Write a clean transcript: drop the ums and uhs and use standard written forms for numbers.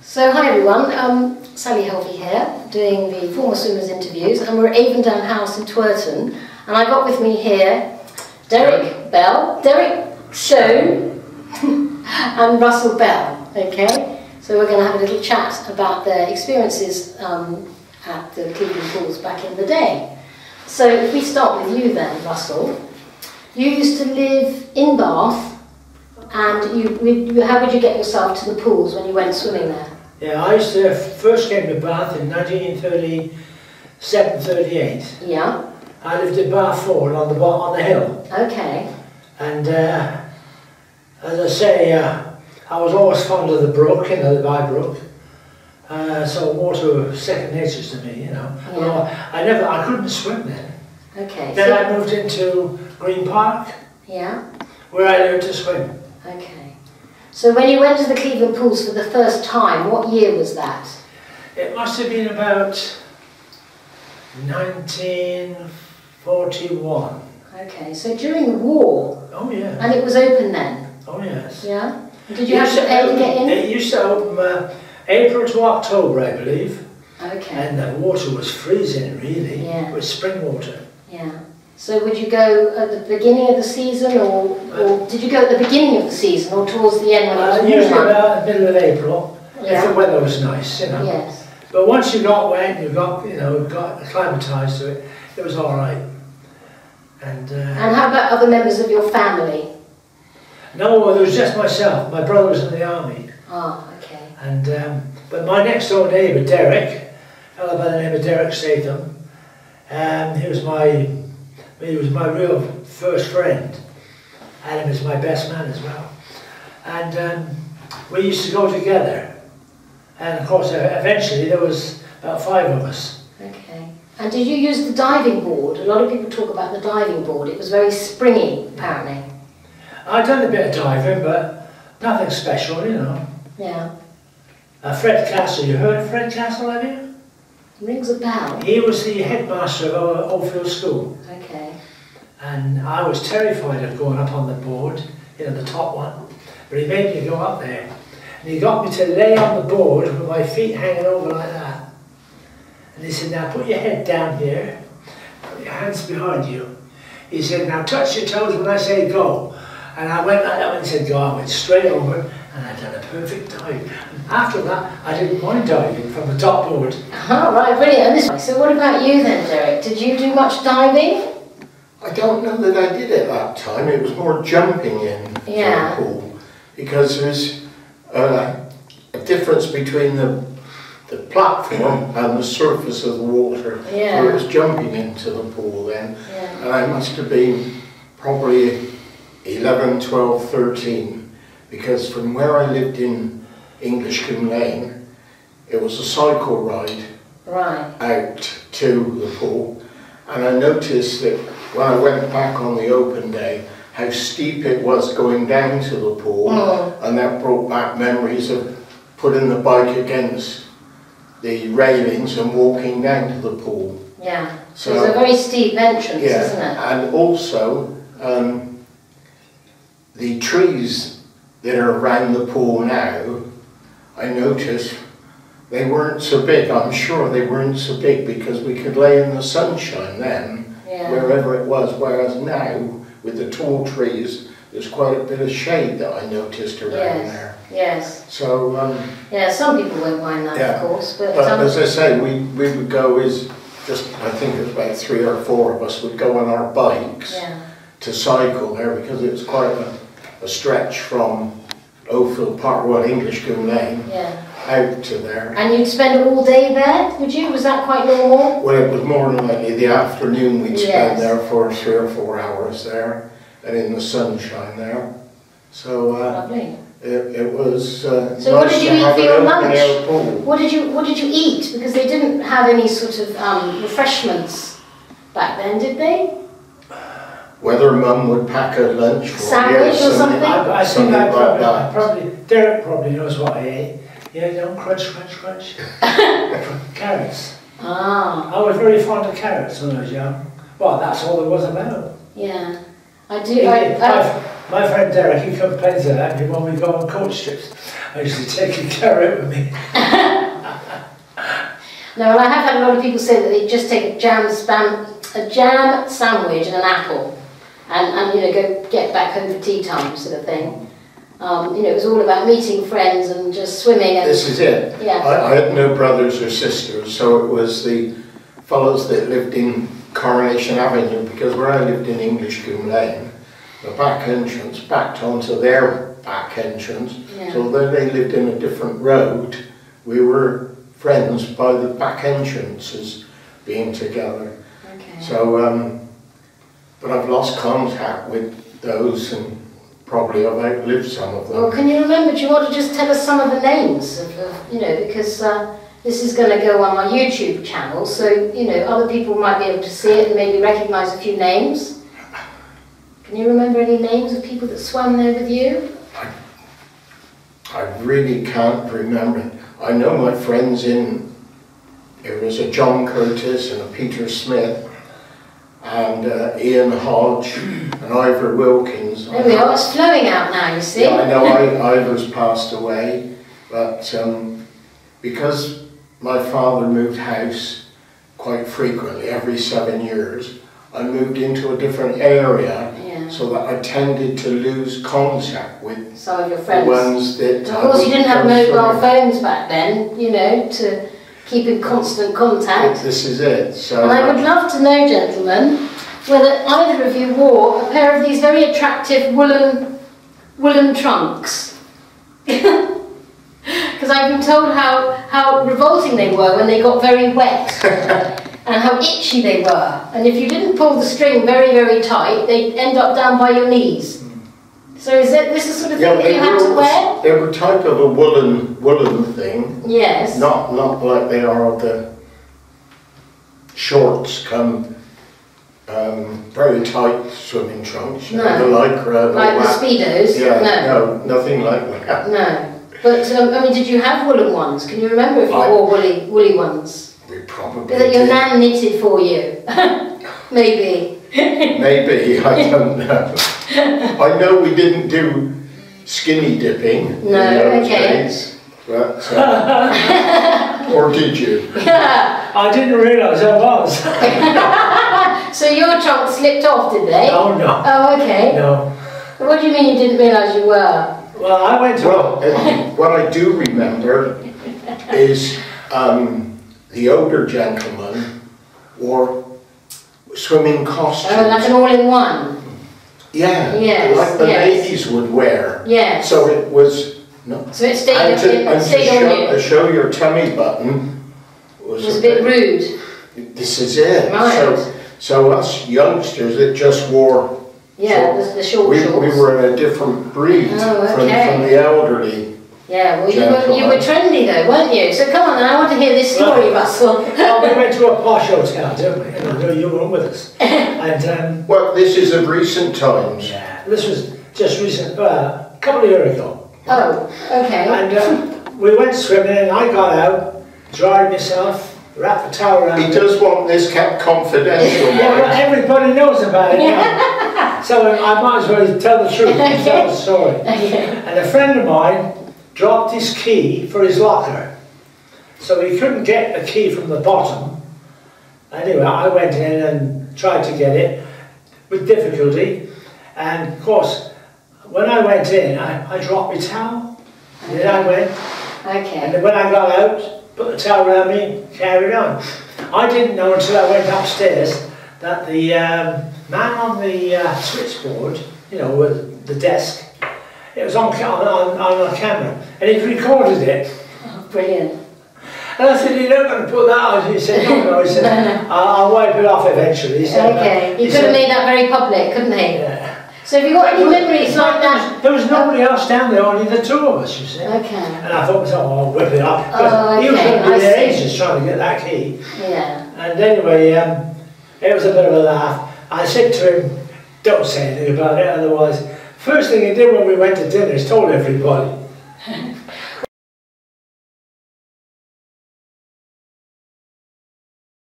So hi everyone, Sally Helvey here, doing the former swimmers interviews, and we're at Avondown House in Twerton, and I got with me here Derek Bell, Derek Schoen and Russell Bell, okay? So we're going to have a little chat about their experiences at the Cleveland pools back in the day. So if we start with you then, Russell, you used to live in Bath, and how would you get yourself to the pools when you went swimming there? Yeah, I used to first came to Bath in 1937-38. Yeah. I lived in Bath Ford on the hill. Okay. And as I say, I was always fond of the brook, you know, the By Brook. So water was second nature to me, you know. Yeah. I couldn't swim then. Okay. Then So, I moved into Green Park, yeah. where I learned to swim. Okay. So when you went to the Cleveland pools for the first time, what year was that? It must have been about 1941. Okay. So during the war. Oh yeah. And it was open then. Oh yes. Yeah. Did you have to pay to get in? It used to open April to October, I believe. Okay. And the water was freezing, really. Yeah. It was spring water. Yeah. So would you go at the beginning of the season, or did you go at the beginning of the season, or towards the end when it was warmer? Usually about the middle of April, Yeah. if the weather was nice, you know. Yes. But once you got wet, you got acclimatised to it, it was all right. And how about other members of your family? no, there was just myself. My brother was in the army. Ah, okay. And but my next door neighbour, Derek, a fellow by the name of Derek Statham, he was my real first friend, and he was my best man as well. And we used to go together. And of course, eventually there was about 5 of us. Okay. And did you use the diving board? A lot of people talk about the diving board. It was very springy, apparently. I'd done a bit of diving, but nothing special, you know. Yeah. Fred Castle, you heard of Fred Castle, have you? Rings a bell. He was the headmaster of our Oldfield School. Okay. And I was terrified of going up on the board, you know, the top one. But he made me go up there. And he got me to lay on the board with my feet hanging over like that. And he said, now put your head down here, put your hands behind you. He said, now touch your toes when I say go. And I went like that when he said go. I went straight over, and I done a perfect dive. And after that, I didn't mind diving from the top board. Oh, right, brilliant. And so what about you then, Derek? Did you do much diving? I don't know that I did at that time. It was more jumping in Yeah. the pool, because there's a difference between the platform and the surface of the water. Yeah. So it was jumping into the pool then, Yeah. and I must have been probably 11, 12, 13, because from where I lived in Englishcombe Lane, it was a cycle ride Right. out to the pool, and I noticed that when I went back on the open day, how steep it was going down to the pool, and that brought back memories of putting the bike against the railings and walking down to the pool. Yeah. So it's a very steep entrance, isn't it? And also the trees that are around the pool now, I noticed they weren't so big. I'm sure they weren't so big because we could lay in the sunshine then, wherever it was, whereas now, with the tall trees, there's quite a bit of shade that I noticed around there. Yes. So, yeah, some people won't mind that, of course, but as I say, we would go I think it was about 3 or 4 of us would go on our bikes to cycle there, because it was quite a stretch from Oldfield Park, Englishcombe Lane, out to there. And you'd spend all day there, would you? Was that quite normal? Well, it was more than likely the afternoon we'd spend there for 3 or 4 hours there, and in the sunshine there. So Lovely. it was So nice what did you to eat have for an your open lunch? air pool. What did you eat? Because they didn't have any sort of refreshments back then, did they? Whether Mum would pack a lunch for Sandwich or something? I think Derek probably knows what I ate. You know, crunch, crunch, crunch. Carrots. Ah. I was very fond of carrots when I was young. Well, that's all there was about. Yeah. I do. My friend Derek, he complains of that when we go on coach trips. I usually take a carrot with me. No, and I have had a lot of people say that they just take a jam sandwich and an apple, and you know, go get back home for tea time sort of thing. You know, it was all about meeting friends and just swimming. And, this is it. Yeah. I had no brothers or sisters, so it was the fellows that lived in Coronation Avenue, because where I lived in Englishcombe Lane, the back entrance backed onto their back entrance. Yeah. So although they lived in a different road, we were friends by the back entrances being together. Okay. So, but I've lost contact with those, and probably I've outlived some of them. Well, can you remember, do you want to just tell us some of the names of you know, because this is going to go on my YouTube channel, so, you know, other people might be able to see it and maybe recognise a few names. Can you remember any names of people that swam there with you? I really can't remember. I know my friends there was a John Curtis and a Peter Smith, and Ian Hodge and Ivor Wilkins. There we are, it's flowing out now, you see. Yeah, I know Ivor's passed away, but because my father moved house quite frequently, every 7 years, I moved into a different area, yeah. So that I tended to lose contact with some of your friends. The ones that... Of course, you didn't have mobile phones back then, you know, to keep in constant contact. This is it. So, and I would love to know, gentlemen, whether either of you wore a pair of these very attractive woolen trunks. Because I've been told how revolting they were when they got very wet. And how itchy they were. And if you didn't pull the string very, very tight, they'd end up down by your knees. So is this the sort of thing that you had to wear? They were type of a woolen thing. Yes. Not like they are the shorts come very tight swimming trunks. No. The lycra and like all the that. Speedos? Yeah, no, nothing like that. No. But, I mean, did you have woolen ones? Can you remember if you wore woolly ones? We probably That your did. nan knitted for you? Maybe. Maybe, I don't know. I know we didn't do skinny dipping in those days, but, or did you? I didn't realise I was. So your trunks slipped off, did they? Oh, no. Oh, okay. No. What do you mean you didn't realise you were? Well, I went to... Well, what I do remember is the older gentleman wore swimming costumes. Oh, like an all-in-one? Yeah, Yes, like the yes. ladies would wear. Yes. So it was... No, So it stayed, and it stayed on you? to show your tummy button was It was a bit rude. This is it. Right. So us youngsters that just wore... Yeah, the short shorts. We were in a different breed Oh, from okay. the elderly. Yeah, well, you were trendy though, weren't you? So come on, I want to hear this story, Russell. Well, we went to a posh hotel, didn't we? You weren't with us. And Well, this is of recent times. yeah, this was just recent, a couple of years ago. Oh, okay. And we went swimming, and I got out, dried myself, wrapped the towel around He me. does want this kept confidential, Yeah, well, Mike. everybody knows about it now. So I might as well tell the truth and tell the story. Okay. And a friend of mine dropped his key for his locker. So he couldn't get the key from the bottom. Anyway, I went in and tried to get it with difficulty. And of course, when I went in, I dropped my towel. And then I went. Okay. And then when I got out, put the towel around me, carried on. I didn't know until I went upstairs that the man on the switchboard, you know, with the desk, it was on a camera, and he recorded it. Oh, brilliant. And I said, "You're not going to put that on?" He said, "No." He said, I'll wipe it off eventually." He said, Okay. He could have made that very public, couldn't he? Yeah. So have you got any memories like that? There was nobody else down there, only the two of us, you see. Okay. And I thought, I'll whip it up. Oh, He was okay, going to I be there see. ages trying to get that key. Yeah. And anyway, it was a bit of a laugh. I said to him, "Don't say anything about it, otherwise..." First thing he did when we went to dinner is told everybody.